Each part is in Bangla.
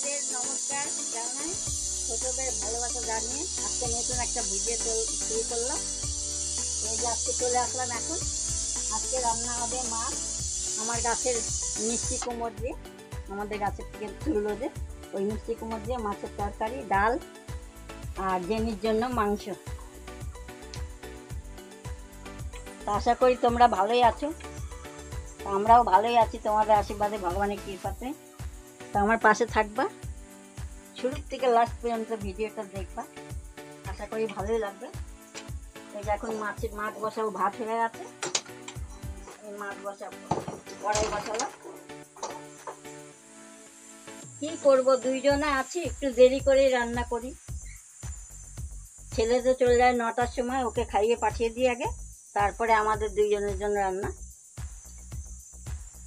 বন্ধুদের নমস্কার জানাই, ছোটদের ভালোবাসা জানিয়ে আজকে নতুন একটা ভিডিও শুরু করলাম। এই যে আজকে চলে আসলাম এখন। আজকে রান্না হবে মাছ, আমার গাছের মিষ্টি কুমড় দিয়ে, আমাদের গাছের থেকে তুললো যে ওই মিষ্টি কুমড় দিয়ে মাছের তরকারি, ডাল আর জেনির জন্য মাংস। তো আশা করি তোমরা ভালোই আছো, আমরাও ভালোই আছি তোমাদের আশীর্বাদে, ভগবানের কৃপাতে। তো আমার পাশে থাকবা, শুরু থেকে লাস্ট পর্যন্ত ভিডিওটা দেখবা, আশা করি ভালোই লাগবে। এই যে এখন মাছ বসাবো, ভাত হয়ে গেছে, এই মাছ বসাবো, কড়াই বসালাম। কি করবো, দুইজনে আছি, একটু দেরি করে রান্না করি। ছেলে তো চলে যায় 9টার সময়, ওকে খাইয়ে পাঠিয়ে দিই আগে, তারপরে আমাদের দুইজনের জন্য রান্না।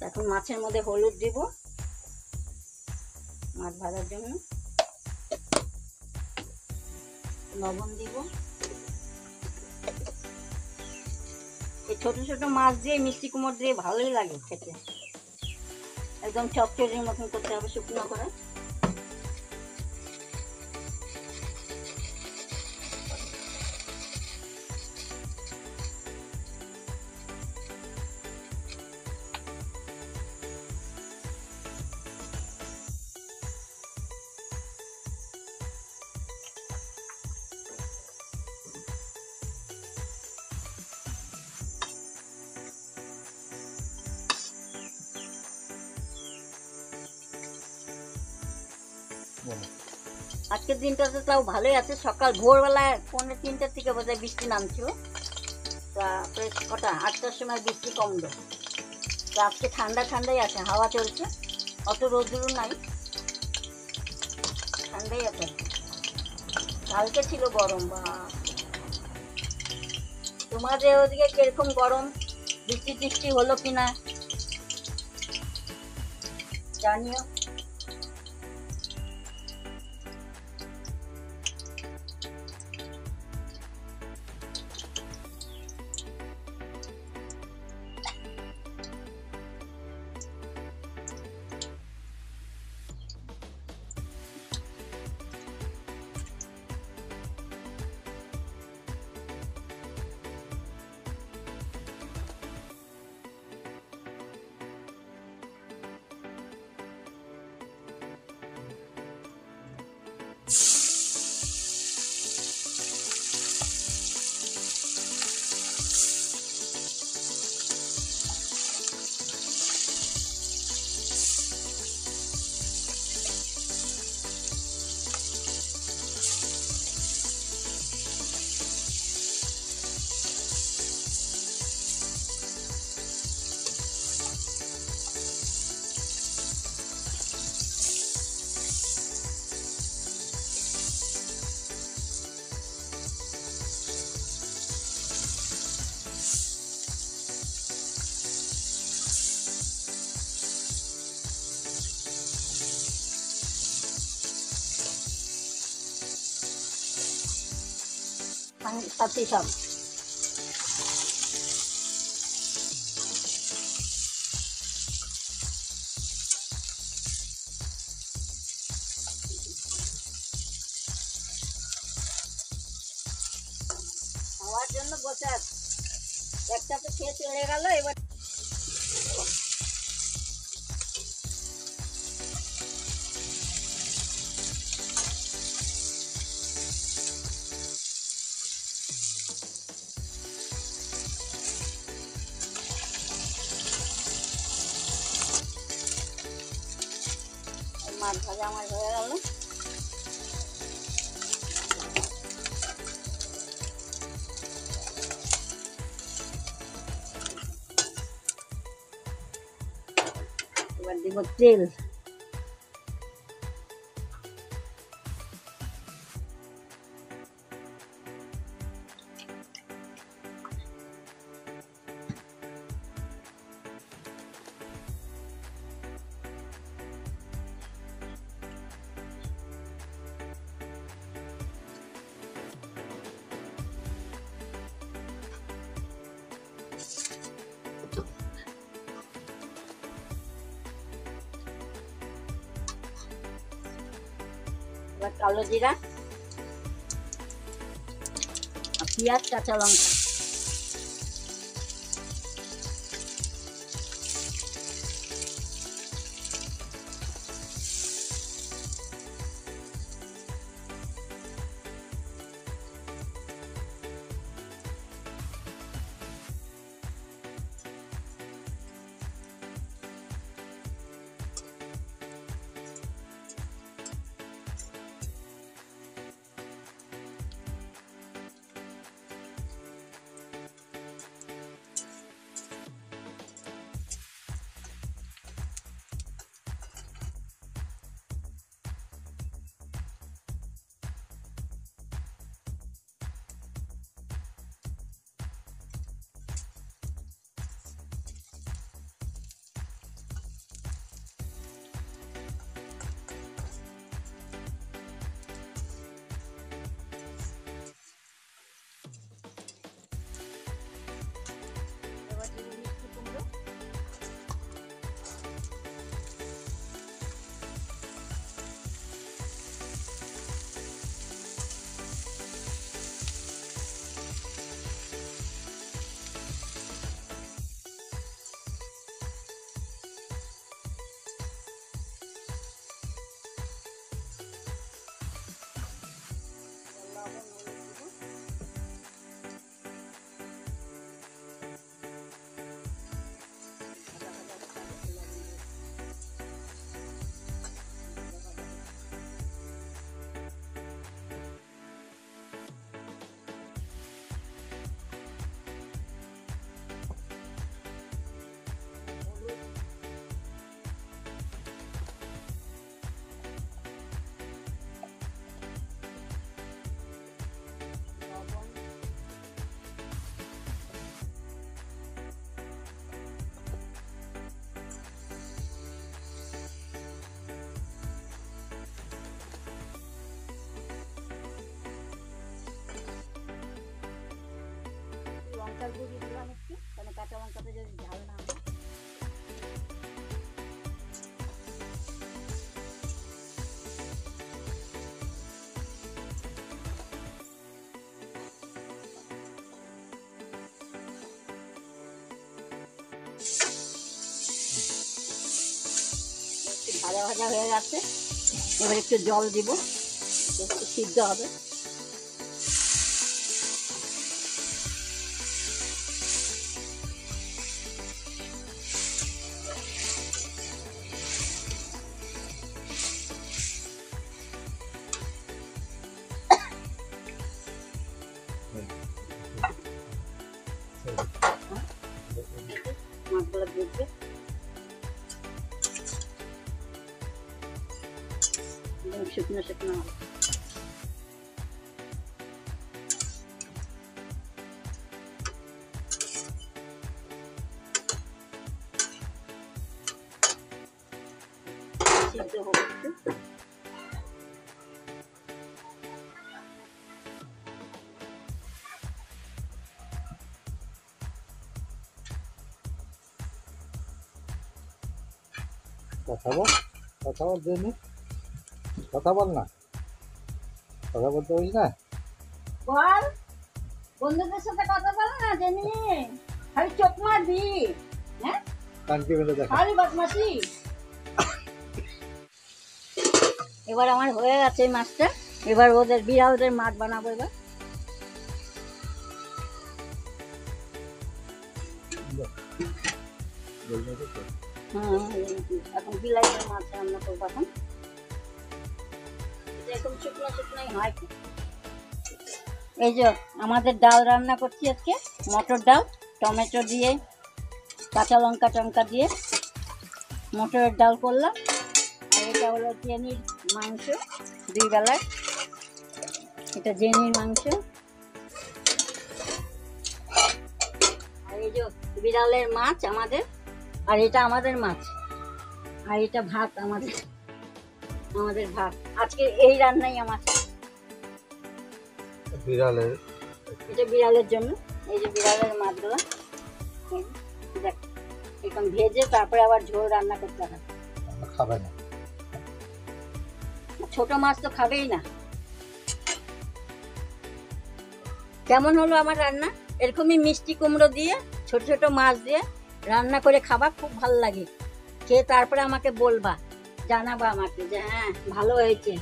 এখন মাছের মধ্যে হলুদ দিব মাছ ভাজার জন্য, লবণ দিব। এই ছোট ছোট মাছ দিয়ে মিষ্টি কুমড় দিয়ে ভালোই লাগে খেতে, একদম চচ্চড়ির মতন করতে হবে, শুকনো করে। আজকের দিনটাতে তাও ভালোই আছে, সকাল ভোরবেলায় 2:45 থেকে বোধহয় বৃষ্টি নামছিল, তারপরে কটা 8টার সময় বৃষ্টি কমলো। তো আজকে ঠান্ডা ঠান্ডাই আছে, হাওয়া চলছে, অত রোদ্দুরও নাই, ঠান্ডাই আছে। কালকে ছিল গরম। বা তোমাদের ওদিকে কিরকম গরম, বৃষ্টি টিষ্টি হলো কিনা জানিও। পাতি সব খাওয়ার জন্য বসে আছে, একটা তো খেয়ে চলে গেল। এবার মাছ ভাজা আমার হয়ে গেল। এবার দিব তেল, এবার কালো জিরা আর পেঁয়াজ কাঁচা লঙ্কা। লঙ্কার গুঁড়ি দিলাম একটু, কারণ কাঁচা লঙ্কাতে যদি ঝাল না হয়। ভাজা ভাজা হয়ে গেছে, এবার একটু জল দিব, একটু সিদ্ধ হবে। মাছগুলো দেখবে শুকনো শুকনো হবে। সিদ্ধ হবে একটু। কথা বল দেনি, কথা বল না, কথা বলতে পারিস না? বল, বন্ধুদের সাথে কথা বল না, জেনি খালি চোখ মারবি, হ্যাঁ কানকে মেলে দেখা। খালি বদমাশি। এবার আমার হয়ে গেছে মাছটা, এবার ওদের বিড়ালদের মাছ বানাবো। এবার এখন বিলাইয়ের মাছ রান্না করবো। এখন শুকনো শুকনোই হয়। এই যে আমাদের ডাল রান্না করছি আজকে, মটর ডাল, টমেটো দিয়ে কাঁচা লঙ্কা টঙ্কা দিয়ে মটরের ডাল করলাম। আর এটা হলো জেনির মাংস, 2 বেলার, এটা জেনির মাংস। আর এই যে বিড়ালের মাছ আমাদের, আর এটা আমাদের মাছ, আর এটা ভাত আমাদের ভাত। আজকে এই রান্নাই আমার। বিড়ালের, এটা বিড়ালের জন্য। এই যে বিড়ালের মাছগুলো দেখ, এখন ভেজে তারপরে আবার ঝোল রান্না করতে হয়। খাবে না, ছোট মাছ তো খাবেই না। কেমন হলো আমার রান্না? এরকমই মিষ্টি কুমড়ো দিয়ে ছোট ছোট মাছ দিয়ে রান্না করে খাবা, খুব ভালো লাগে। খেয়ে তারপরে আমাকে বলবা, জানাবা আমাকে যে হ্যাঁ ভালো হয়েছে।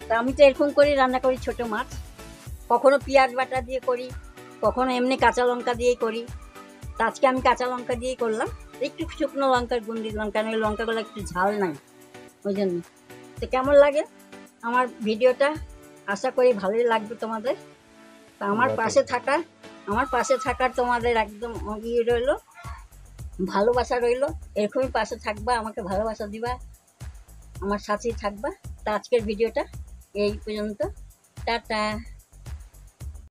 তা আমি তো এরকম করে রান্না করি ছোট মাছ, কখনো পেঁয়াজ বাটা দিয়ে করি, কখনো এমনি কাঁচা লঙ্কা দিয়েই করি। তা আজকে আমি কাঁচা লঙ্কা দিয়েই করলাম, একটু শুকনো লঙ্কার গুঁড়ো দিলাম, কারণ ওই লঙ্কাগুলো একটু ঝাল নাই, ওই জন্য। তো কেমন লাগে আমার ভিডিওটা? আশা করি ভালোই লাগবে তোমাদের। তা আমার পাশে থাকার তোমাদের একদম ইয়ে রইলো, ভালোবাসা রইলো। এরকমই পাশে থাকবা, আমাকে ভালোবাসা দিবা, আমার সাথেই থাকবা। তা আজকের ভিডিওটা এই পর্যন্ত, টাটা।